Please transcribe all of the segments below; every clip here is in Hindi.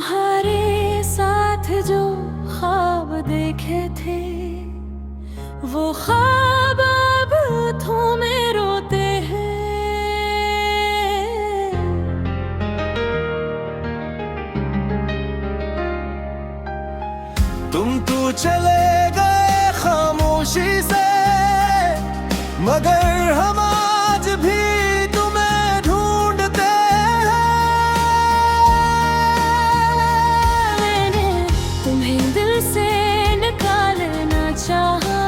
तुम्हारे साथ जो ख्वाब देखे थे वो ख्वाब अब थोमे रोते हैं। तुम तो चले गए खामोशी से, मगर हम आज भी तुम्हें ढूंढते हैं। मैंने तुम्हें दिल से निकालना चाहा,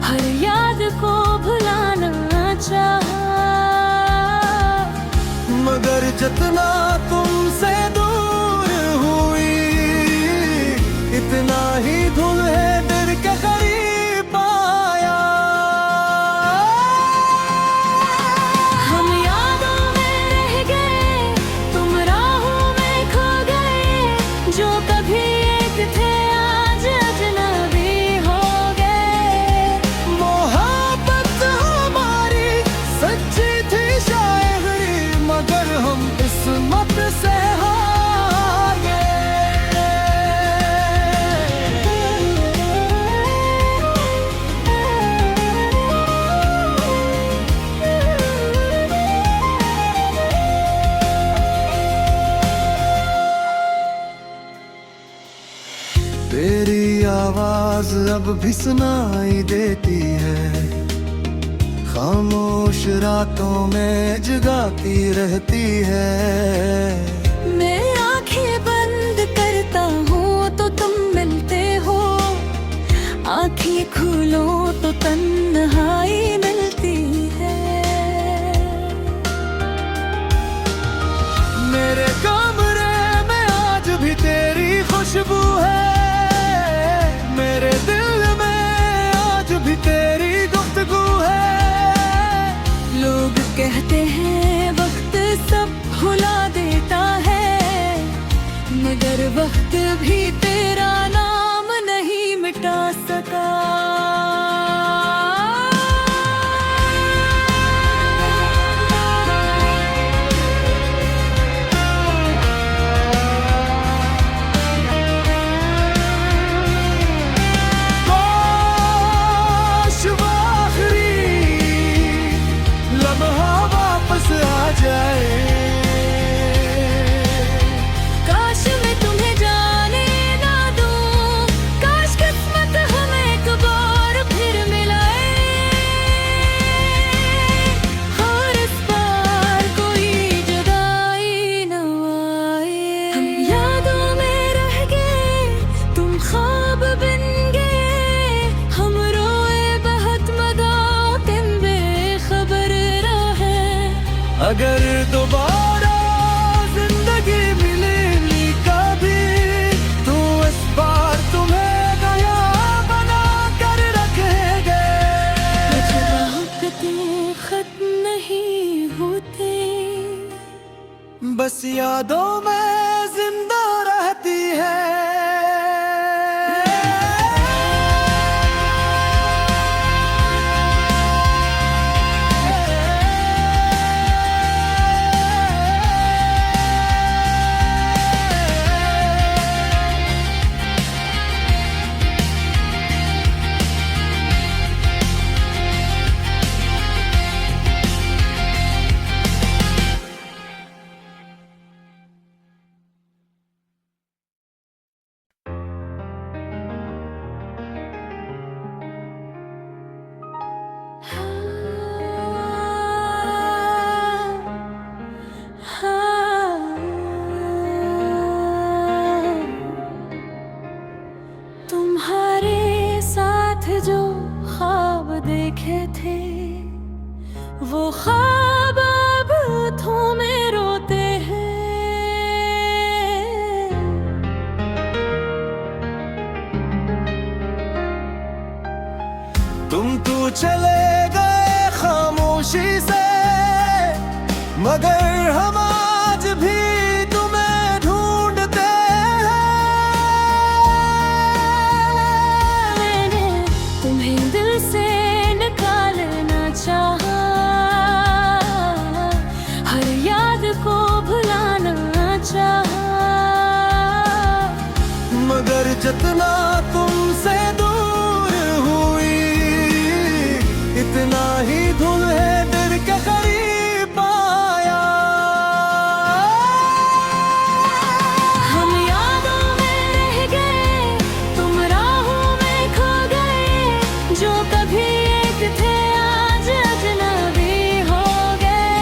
हर याद को भुलाना चाहा, मगर जितना तुमसे दूर हुई इतना ही धुल्हे दिल के करीब पाया। हम यादों में रह गए, तुम राहों में खो गए, जो कभी एक थे आज अजनबी हो गए। मोहब्बत हमारी सच्ची थी शायरी, मगर हम किस्मत से हार गए। तेरी आवाज अब भी सुनाई देती है, खामोश रातों में जगाती रहती है। मैं आंखें बंद करता हूँ तो तुम मिलते हो, आंखें खोलो तो तन्हाई मिलती है। मेरे कमरे में आज भी तेरी खुशबू है, मेरे दिल में आज भी तेरी गुफ्तगू है। लोग कहते हैं वक्त सब भुला देता है, मगर वक्त भी तेरा नाम नहीं मिटा सका। काश वो आखिरी लम्हा वापस आ जाए, काश मैं तुम्हें जाने ना दूं, काश किस्मत हमें एक बार फिर मिलाए, और इस बार कोई जुदाई न आए। हम यादों में रह गए, तुम ख्वाब बन गए, हम रोए बहुत मगर बेखबर रहे। अगर दोबारा जिंदगी मिलेगी कभी, तो इस बार तुम्हें नया बना कर रखेंगे। कुछ मोहब्बतें खत्म नहीं होते, बस यादों में जिंदा रहती है। तुम्हारे साथ जो ख्वाब देखे थे वो ख्वाब अब थोमे रोते हैं। तुम तो चले गए खामोशी से, मगर हम आज भी तुम्हें ढूंढते हैं। मैंने तुम्हें दिल से निकालना चाहा, हर याद को भुलाना चाहा। जितना तुमसे दूर हुई, इतना ही धुल्हे दिल के करीब आया। हम यादों में रह गए, तुम राहों में खो गए। जो कभी एक थे आज अजनबी हो गए।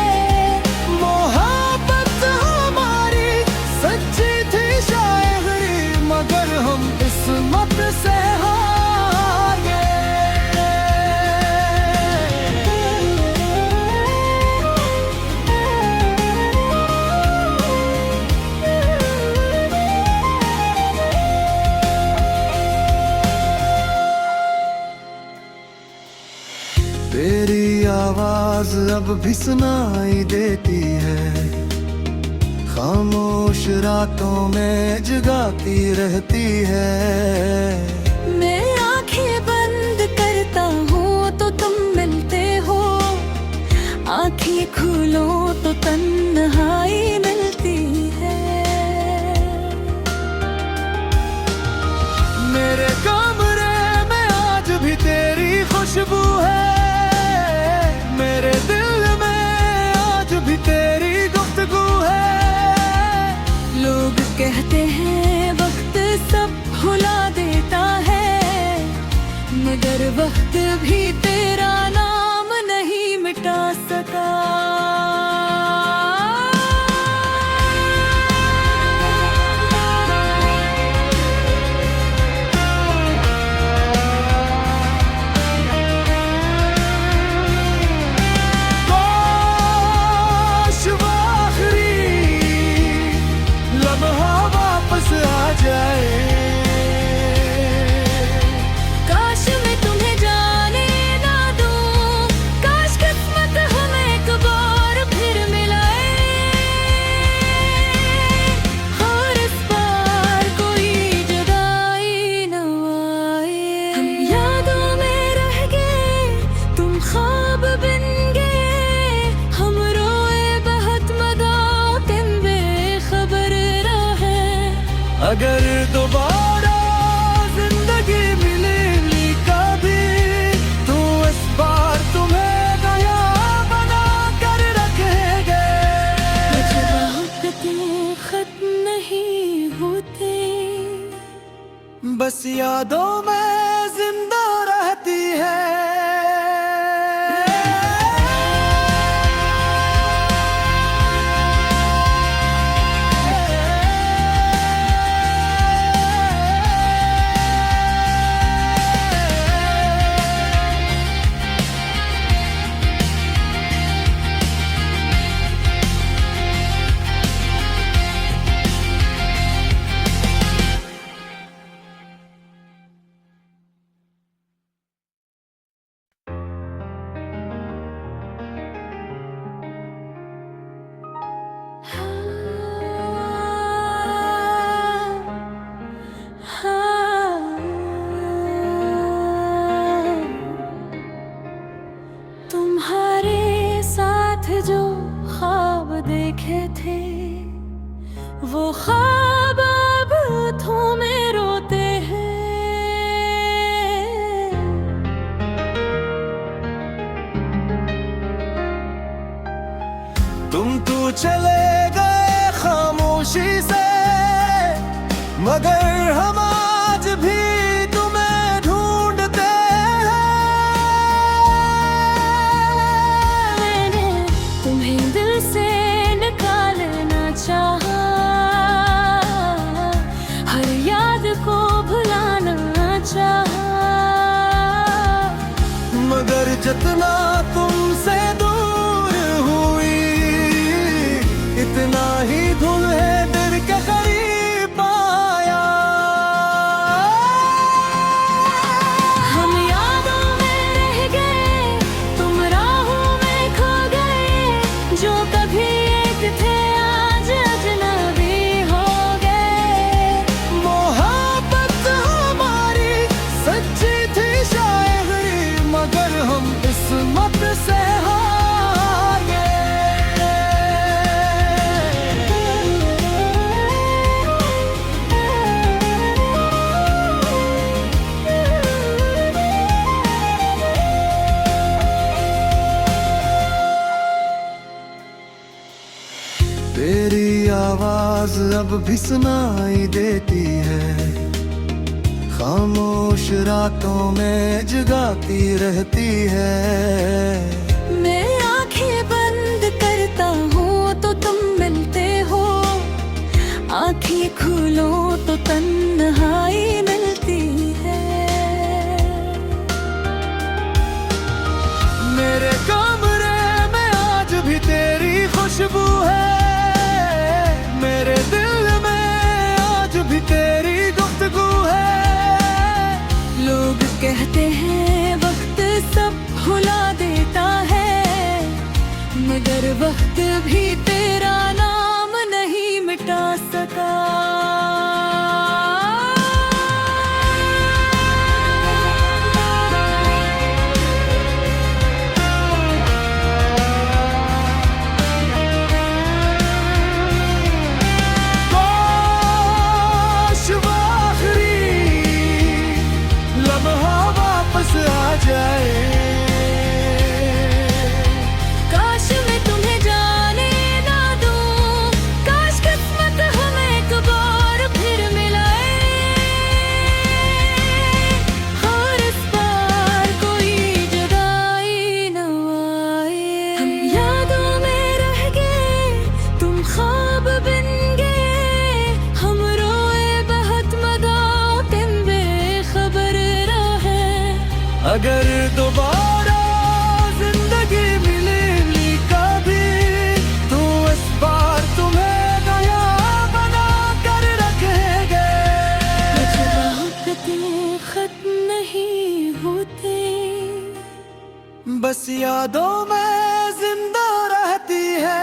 मोहब्बत हमारी सच्ची थी शायद, मगर हम किस्मत से हार गए। तेरी आवाज अब भी सुनाई देती है, खामोश रातों में जगाती रहती है। मैं आंखें बंद करता हूँ तो तुम मिलते हो, आंखें खोलो तो तन्हाई मिलती है। मेरे कमरे में आज भी तेरी खुशबू है, मेरे दिल में आज भी तेरी गुफ्तगू है। लोग कहते हैं वक्त सब भुला देता है, मगर वक्त भी तेरा नाम नहीं मिटा सका। काश वो आखिरी लम्हा वापस आ जाए, काश मैं तुम्हें जाने ना दूं, काश किस्मत हमें एक बार फिर मिलाए। और इस बार कोई जुदाई न आए। हम यादों में रह गए, तुम ख्वाब बन गए। हम रोए बहुत मगर बेखबर रहे। अगर दोबारा जिंदगी मिलेगी कभी, तो इस बार तुम्हें नया बना कर रखेंगे। मोहब्बतें खत्म नहीं होते, बस यादों में जिंदा रहती है। तुम्हारे साथ जो ख्वाब देखे थे, वो ख्वाब अब थोमे रोते हैं। तुम तो चले गए खामोशी से, मगर हम आज भी तुम्हें ढूंढते हैं। मैंने तुम्हें दिल से निकालना चाहा, हर याद को भुलाना चाहा। मगर जितना तुमसे दूर हुई, इतना ही धुल्हे दिल के करीब आया। हम यादों में रह गए, तुम राहों में खो गए। जो कभी एक थे आज अजनबी हो गए। मोहब्बत हमारी सच्ची थी शायद, मगर हम किस्मत से हार गए। तेरी आवाज अब भी सुनाई देती है, खामोश रातों में जगाती रहती है। मैं आंखें बंद करता हूँ तो तुम मिलते हो, आंखें खोलो तो तन्हाई मिलती है। मेरे कमरे में आज भी तेरी खुशबू है, मेरे दिल में आज भी तेरी गुफ्तगू है। लोग कहते हैं वक्त सब भुला देता है, मगर वक्त भी तेरा नाम नहीं मिटा सका। काश वो आखिरी लम्हा वापस आ जाए, काश मैं तुम्हें जाने ना दूं, काश किस्मत हमें एक बार फिर मिलाए, और इस बार कोई जुदाई न आए। हम यादों में रह गए, तुम ख्वाब बन गए, हम रोए बहुत मगर तुम बेखबर रहे। अगर दोबारा जिंदगी मिलेगी कभी, तो इस बार तुम्हें नया बना कर रखेंगे। कुछ राहतें खत्म नहीं होती, बस यादों में जिंदा रहती है।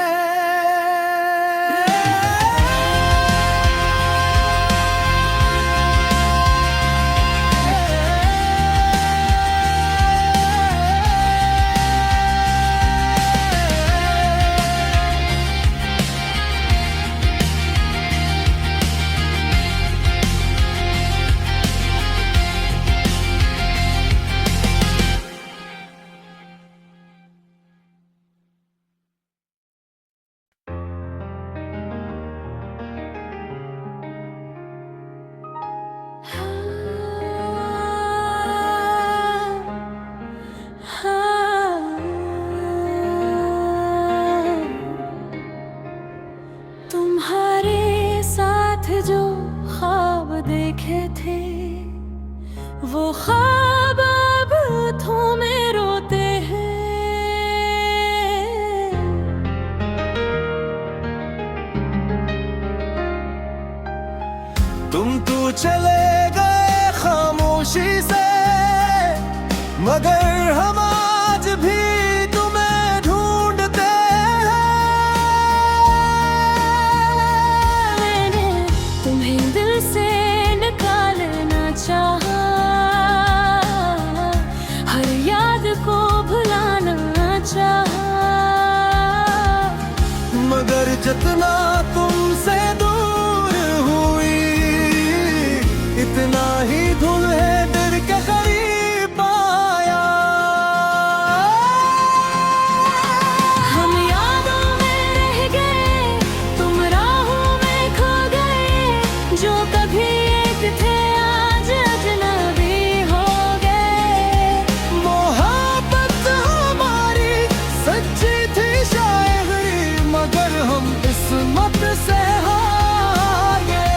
तुम्हारे साथ जो ख्वाब देखे थे, वो ख्वाब अब थोमे रोते हैं। तुम तो चले गए खामोशी से, मगर हम आज भी तुम्हें ढूंढते हैं। मैंने तुम्हें दिल से निकालना चाहा, हर याद को भुलाना चाहा, मगर जितना तुमसे दूर हुई, इतना ही तुम्हें दिल के करीब पाया। हम यादों में रह गए, तुम राहों में खो गए, जो कभी एक थे आज अजनबी हो गए। मोहब्बत हमारी सच्ची थी शायरी, मगर हम किस्मत से हार गए।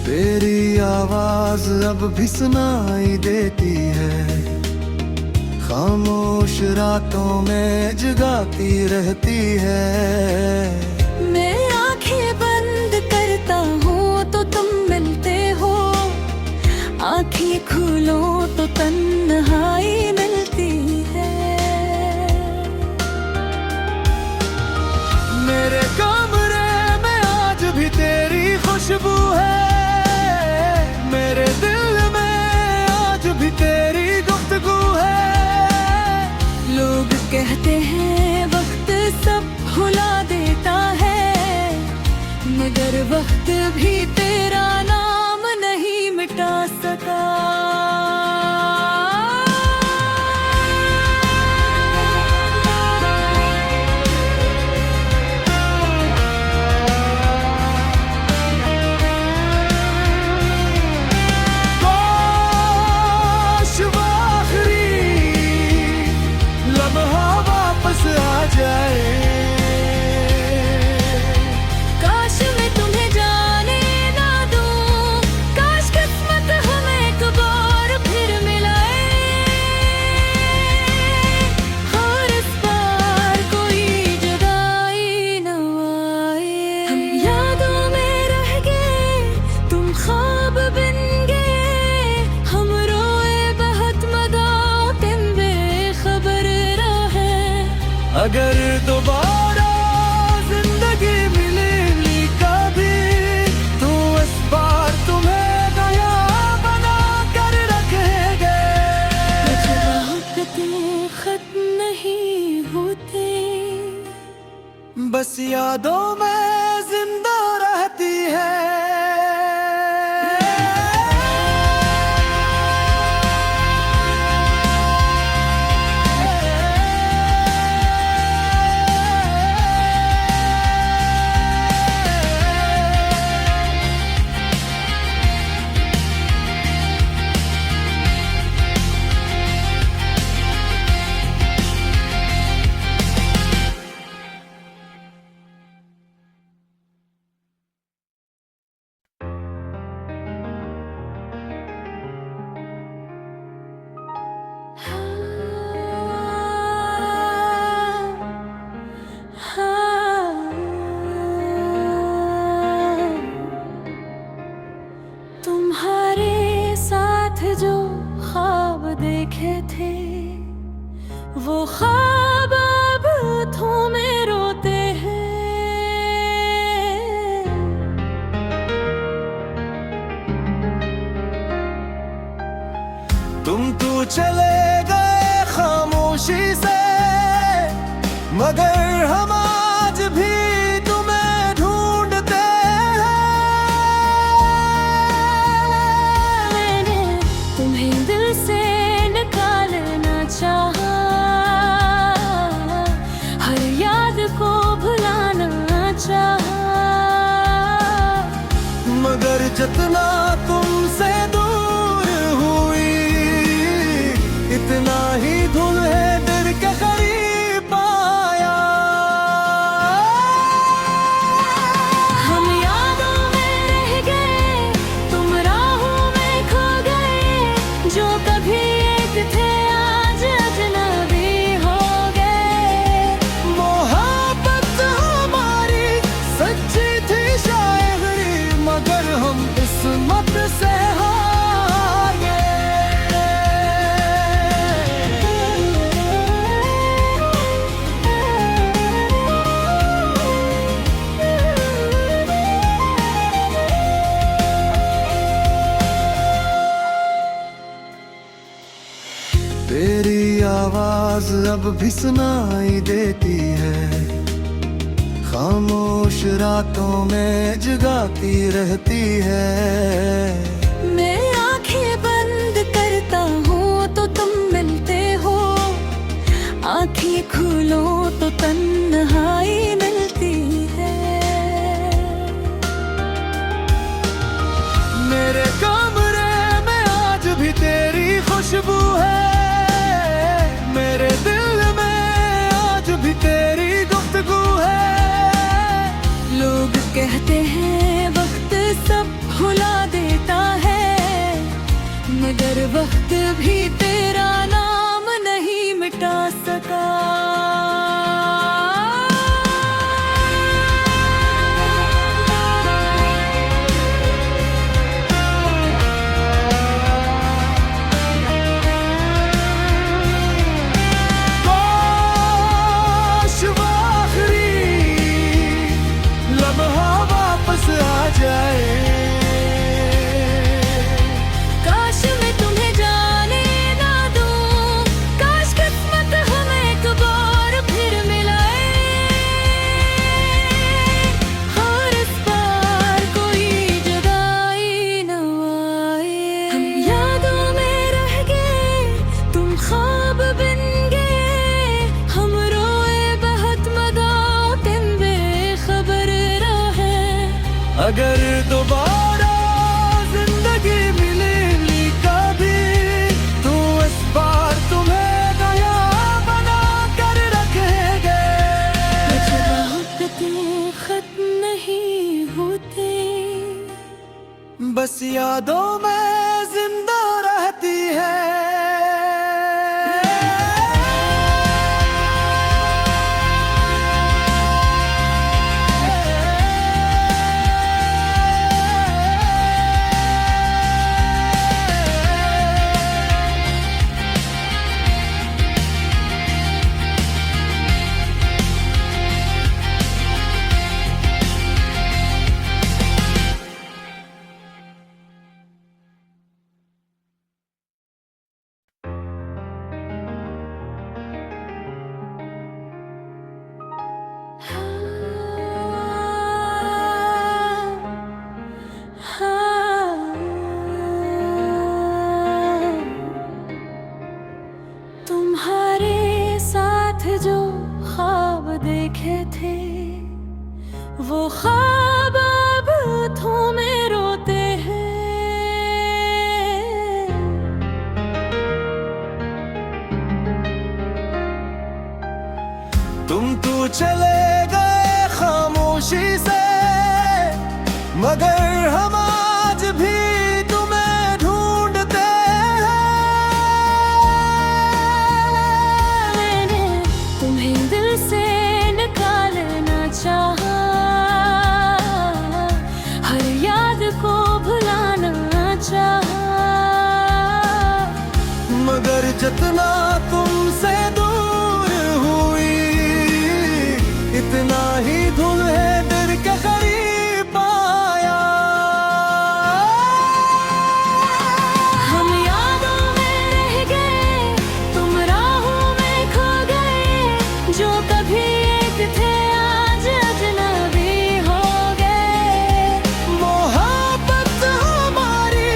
तेरी आवाज अब भी सुनाई देती है, खामोश रातों में जगाती रहती है। मैं आंखें बंद करता हूँ तो तुम मिलते हो, आंखें खोलो तो तन्हाई मिलती है। मेरे कमरे में आज भी तेरी खुशबू है, मेरे दिल में आज भी तेरी गुफ्तगू है। लोग कहते हैं वक्त सब भुला दे मगर वक्त भी तेरा नाम नहीं मिटा सका। काश वो आखिरी लम्हा वापस आ जाए। काश मैं तुम्हें जाने ना दूं, काश किस्मत हमें एक बार फिर मिलाए। और इस बार कोई जुदाई न आए। हम यादों में रह गए, तुम ख्वाब बन गए। हम रोए बहुत मगर तुम बेखबर रहे। अगर दोबारा जिंदगी मिलेगी कभी, तो इस बार तुम्हें नया बना कर रखेंगे। मोहब्बतें खत्म नहीं होते, बस यादों में जिंदा रहती है। तुम्हारे साथ जो ख्वाब देखे थे, वो ख्वाब अब थोमे रोते हैं। तुम तो चले गए खामोशी से, मगर हम आज भी तुम्हें ढूंढते हैं। मैंने तुम्हें दिल से निकालना चाहा, हर याद को भुलाना चाहा। मगर जितना तुमसे दूर हुई, इतना ही तुम्हें दिल के करीब आया। हम यादों में रह गए, तुम राहों में खो गए। जो कभी एक थे आज अजनबी हो गए। मोहब्बत हमारी सच्ची थी शायरी, मगर हम किस्मत से हार गए। तेरी आवाज अब भी सुनाई देती है, खामोश रातों में जगाती रहती है। मैं आंखें बंद करता हूँ तो तुम मिलते हो, आंखें खोलो तो तन्हाई मिलती है। मेरे कमरे में आज भी तेरी खुशबू है, मेरे दिल में आज भी तेरी गुफ्तगू है। लोग कहते हैं वक्त सब भुला देता है, मगर वक्त भी तेरा नाम नहीं मिटा सका। अगर दोबारा जिंदगी मिलेगी कभी, तो इस बार तुम्हें नया बना कर रखेंगे। मोहब्बतें खत्म नहीं होते, बस यादों में जिंदा रहती है। तुम्हारे साथ जो ख्वाब देखे थे, वो ख्वाब अब थोमे रोते हैं। तुम तो चले गए खामोशी से, मगर हम आज भी तुम्हें ढूंढते हैं। मैंने तुम्हें दिल से निकालना चाहा, हर याद को भुलाना चाहा, मगर जितना तुमसे दूर हुई, इतना ही तुम्हें दिल के करीब पाया। हम यादों में रह गए, तुम राहों में खो गए, जो कभी एक थे आज अजनबी हो गए। मोहब्बत हमारी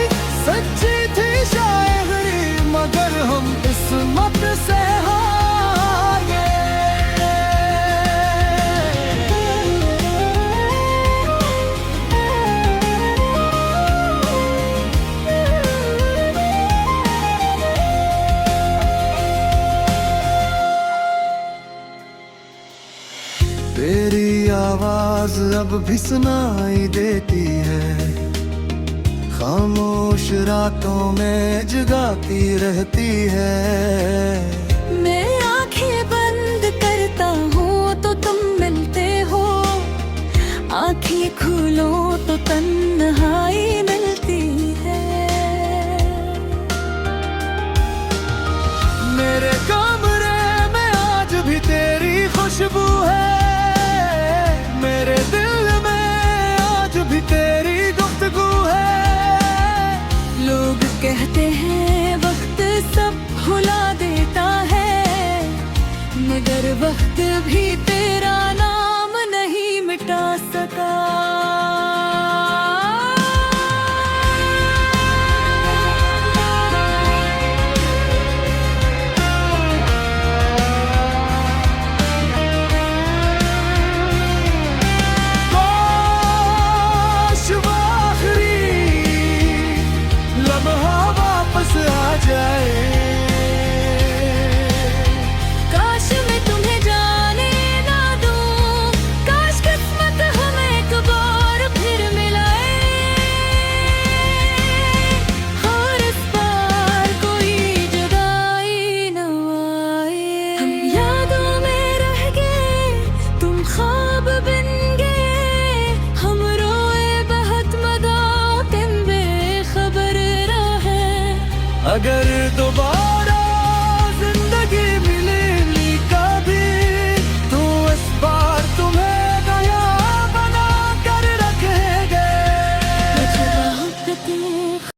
सच्ची थी शायरी, मगर हम किस्मत से हार गए। तेरी आवाज अब भी सुनाई देती है, खामोश रातों में जगाती रहती है। मैं आंखें बंद करता हूँ तो तुम मिलते हो, आंखें खोलो तो तन्हाई मिलती है। मेरे कमरे में आज भी तेरी खुशबू है, मेरे दिल में आज भी तेरी गुफ्तगू है। लोग कहते हैं वक्त सब भुला देता है, मगर वक्त भी तेरा नाम नहीं मिटा सका। काश वो आखिरी लम्हा वापस आ जाए, काश मैं तुम्हें जाने ना दूं, काश किस्मत हमें एक बार फिर मिलाए, और इस बार कोई जुदाई न आए। हम यादों में रह गए, तुम ख्वाब बन गए, हम रोए बहुत मदा तुम बेखबर रहे। अगर